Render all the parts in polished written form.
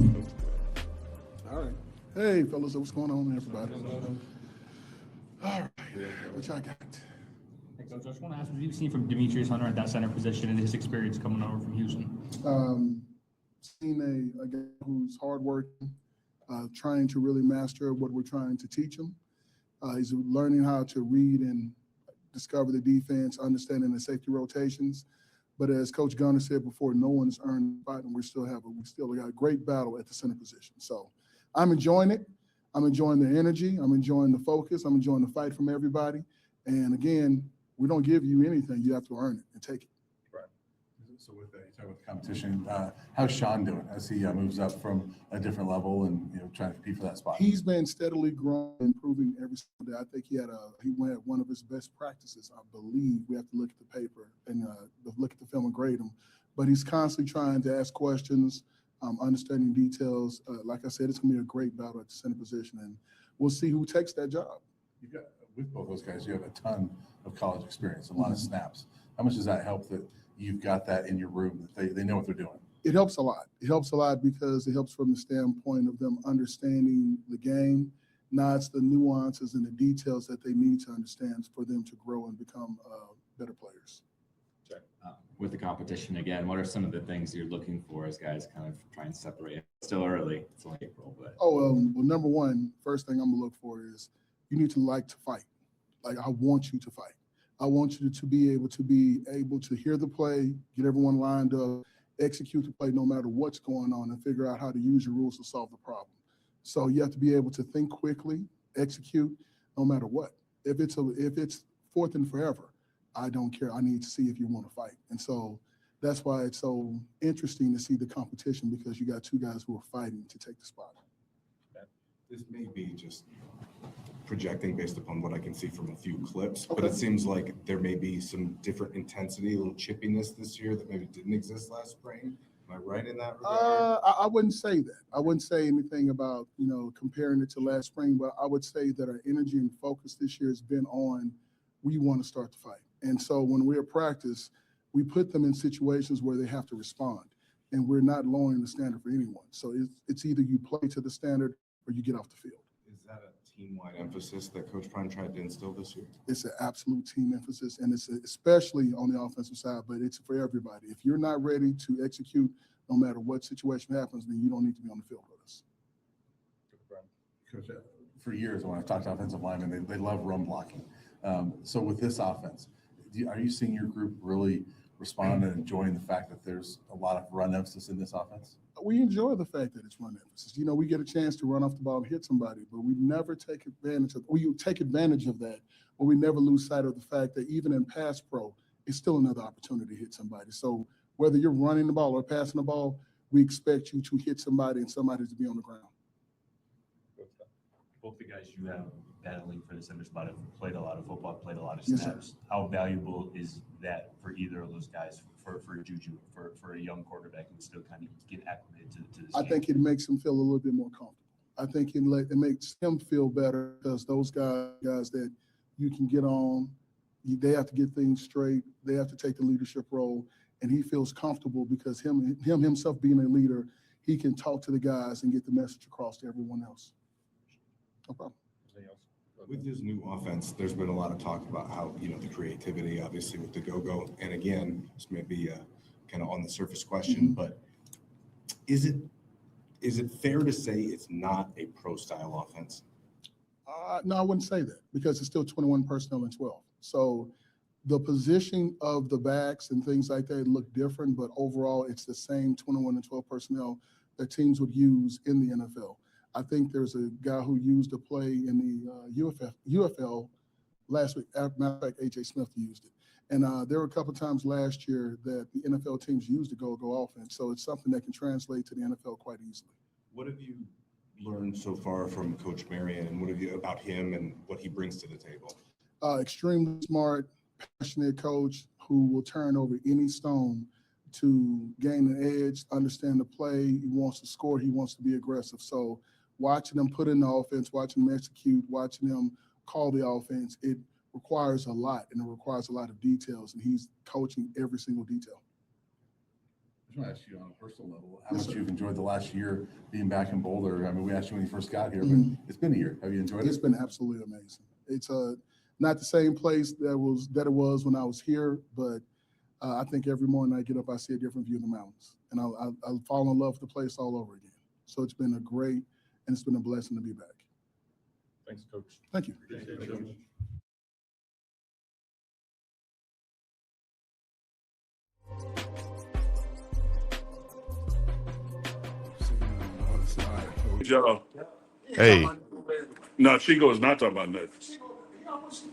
All right. Hey, fellas, what's going on, everybody? All right, what y'all got? Hey, Coach, I just want to ask, what have you seen from Demetrius Hunter at that center position and his experience coming over from Houston? Seen a guy who's hardworking, trying to really master what we're trying to teach him. He's learning how to read and discover the defense, understanding the safety rotations. But as Coach Gunner said before, no one has earned the fight, and we still got a great battle at the center position. So I'm enjoying it. I'm enjoying the energy. I'm enjoying the focus. I'm enjoying the fight from everybody. And again, we don't give you anything. You have to earn it and take it. Right. So with that, you talk about the competition. How's Sean doing as he moves up from a different level and trying to compete for that spot? He's been steadily growing, improving every single day. I think he had one of his best practices. I believe we have to look at the paper and look at the film and grade him. But he's constantly trying to ask questions, understanding details. Like I said, it's going to be a great battle at the center position, and we'll see who takes that job. You've got, with both those guys, you have a ton of college experience, a lot of snaps. How much does that help that you've got that in your room, that they know what they're doing? It helps a lot. It helps a lot because it helps from the standpoint of them understanding the game. Now it's the nuances and the details that they need to understand for them to grow and become better players. With the competition again, what are some of the things you're looking for as guys kind of try and separate? It's still early, it's only April, but. Well, number one, first thing I'm gonna look for is you need to like to fight. Like, I want you to fight. I want you to be able to hear the play, get everyone lined up, execute the play no matter what's going on, and figure out how to use your rules to solve the problem. So you have to be able to think quickly, execute no matter what. If it's fourth and forever, I don't care. I need to see if you want to fight. And so that's why it's so interesting to see the competition, because you got two guys who are fighting to take the spot. This may be just projecting based upon what I can see from a few clips, Okay. but it seems like there may be some different intensity, a little chippiness this year that maybe didn't exist last spring. Am I right in that regard? I wouldn't say that. I wouldn't say anything about, comparing it to last spring, but I would say that our energy and focus this year has been on, we want to start the fight. And so when we're at practice, we put them in situations where they have to respond, and we're not lowering the standard for anyone. So it's either you play to the standard or you get off the field. Is that a team-wide emphasis that Coach Prime tried to instill this year? It's an absolute team emphasis, and it's especially on the offensive side, but it's for everybody. If you're not ready to execute, no matter what situation happens, then you don't need to be on the field with us. Coach, for years when I've talked to offensive linemen, they love run blocking. So with this offense, are you seeing your group really respond and enjoying the fact that there's a lot of run emphasis in this offense? We enjoy the fact that it's run emphasis. We get a chance to run off the ball and hit somebody, but we never take advantage of. We take advantage of that, but we never lose sight of the fact that even in pass pro, it's still another opportunity to hit somebody. So whether you're running the ball or passing the ball, we expect you to hit somebody and somebody to be on the ground. Both the guys you have battling for the center spot have played a lot of football, played a lot of Yes, snaps. sir. How valuable is that for either of those guys, for Juju, for a young quarterback and still kind of get acclimated to this I game? think it makes him feel a little bit more comfortable. I think it makes him feel better, because those guys that you can get on, they have to get things straight. They have to take the leadership role, and he feels comfortable because himself being a leader, he can talk to the guys and get the message across to everyone else. No problem. With his new offense, there's been a lot of talk about how, the creativity, obviously, with the go-go. And again, this may be a kind of on the surface question, but is it fair to say it's not a pro-style offense? No, I wouldn't say that, because it's still 21 personnel and 12. So the position of the backs and things like that look different, but overall it's the same 21 and 12 personnel that teams would use in the NFL. I think there's a guy who used a play in the UFL last week. Matter of fact, A.J. Smith used it. And there were a couple of times last year that the NFL teams used the go-go offense. So it's something that can translate to the NFL quite easily. What have you learned so far from Coach Marion, and what have you about him and what he brings to the table? Extremely smart, passionate coach who will turn over any stone to gain an edge, understand the play. He wants to score. He wants to be aggressive. So watching them put in the offense, watching them execute, watching them call the offense, it requires a lot, and it requires a lot of details, and he's coaching every single detail. just want to ask you on a personal level, how much you've enjoyed the last year being back in Boulder. I mean, we asked you when you first got here, but it's been a year. Have you enjoyed It's it? been absolutely amazing. It's not the same place that it was when I was here, but I think every morning I get up, I see a different view of the mountains, and I fall in love with the place all over again. So it's been and it's been a blessing to be back. Thanks, Coach. Thank you. Joe. Hey, No, Chico is not talking about nothing.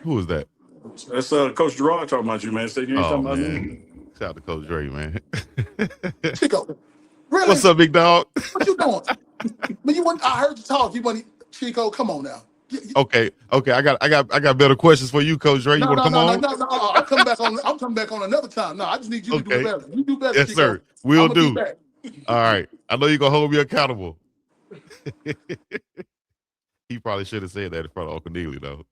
who is that? That's Coach Gerard talking about you, man. Say you ain't Oh talking about man, nothing. shout out to Coach Dre, man. Chico, really? What's up, big dog? What you doing? Man, I heard you talk. You want Chico? Come on now. Okay, I got better questions for you, Coach Dre. You No, want to no, come no, no, on? no, no. I'm coming back on another time. No, I just need you to do Okay, better. You do better, yes, Chico. sir. I'm Will gonna be do. back. All right, I know you're gonna hold me accountable. He probably should have said that in front of Uncle Neely, though.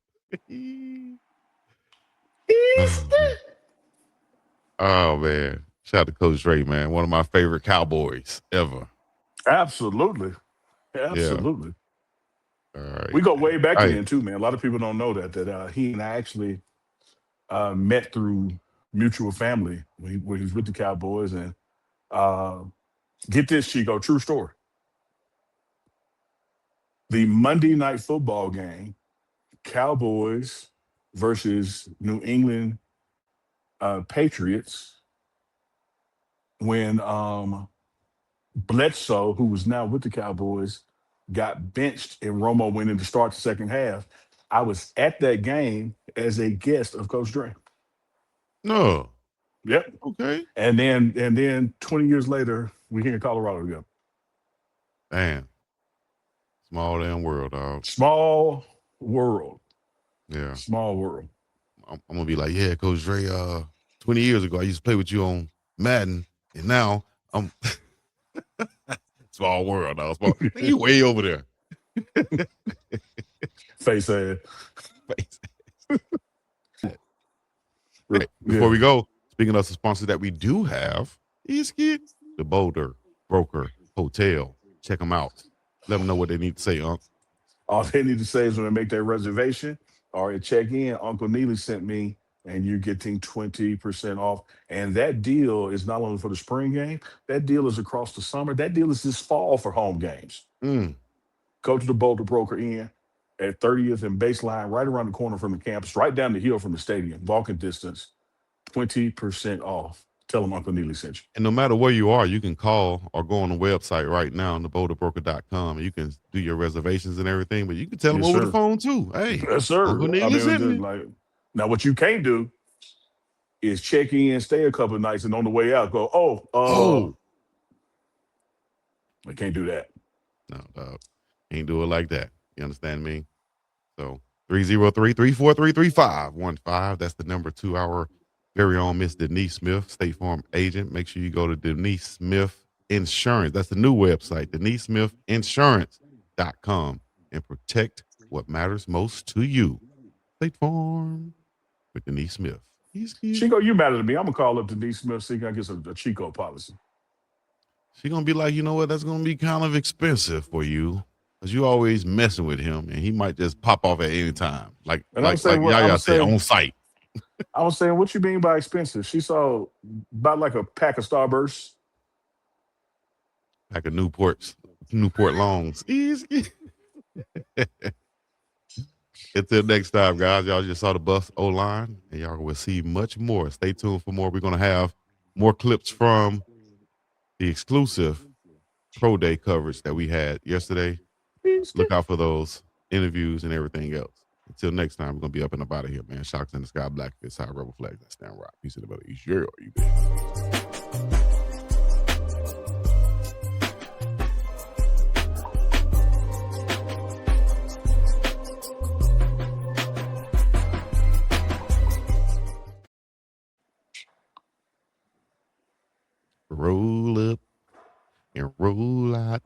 Oh man, shout out to Coach Dre, man. One of my favorite Cowboys ever. Absolutely. Yeah. Absolutely. All right. We go way back Hey, then too, man. A lot of people don't know that he and I actually met through mutual family when he was with the Cowboys. And get this, Chico, true story. The Monday night football game, Cowboys versus New England Patriots, when Bledsoe, who was now with the Cowboys, got benched and Romo went in to start the second half. I was at that game as a guest of Coach Dre. no. Yep. Okay. And then 20 years later, we're here in Colorado together. Damn. Small damn world, dog. Small world. Yeah. Small world. I'm gonna be like, yeah, Coach Dre, 20 years ago I used to play with you on Madden, and now I'm small world, dog. Small. You way over there. Face ass. Hey, before we go, speaking of the sponsors that we do have, is the Boulder Broker Hotel. Check them out. Let them know what they need to say, Unc. All they need to say is when they make their reservation or at check in, Uncle Neely sent me, and you're getting 20% off. And that deal is not only for the spring game, that deal is across the summer. That deal is this fall for home games. Go to the Boulder Broker Inn at 30th and Baseline, right around the corner from the campus, right down the hill from the stadium, walking distance, 20% off. Tell them Uncle Neely sent you. And no matter where you are, you can call or go on the website right now on theboulderbroker.com, and you can do your reservations and everything, but you can tell them Yes, over sir. the phone too. Hey, Yes, sir. Uncle I Neely mean, sent me. like, now, what you can't do is check in, stay a couple of nights, and on the way out, go, I can't do that. No, dog. Ain't do it like that. You understand me? So 303-343-3515. That's the number to our very own Miss Denise Smith, State Farm agent. Make sure you go to Denise Smith Insurance. That's the new website, DeniseSmithInsurance.com, and protect what matters most to you. State Farm with Denise Smith. Chico, you matter to me. I'm going to call up Denise Smith, see if I can get a Chico policy. She's going to be like, you know what? That's going to be kind of expensive for you. Because you always messing with him, and he might just pop off at any time. Like Yaya said, on site. I was saying, what you mean by expensive? She saw about like a pack of Starbursts. Pack of Newport Longs. Until next time, guys. Y'all just saw the Buffs O-line, and y'all will see much more. Stay tuned for more. We're going to have more clips from the exclusive Pro Day coverage that we had yesterday. Look out for those interviews and everything else. Until next time, we're going to be up and about of here, man. Shocks in the sky, black fist, high rebel flags, that stand rock. Peace in the middle. East year, you bet. Roll up and roll out.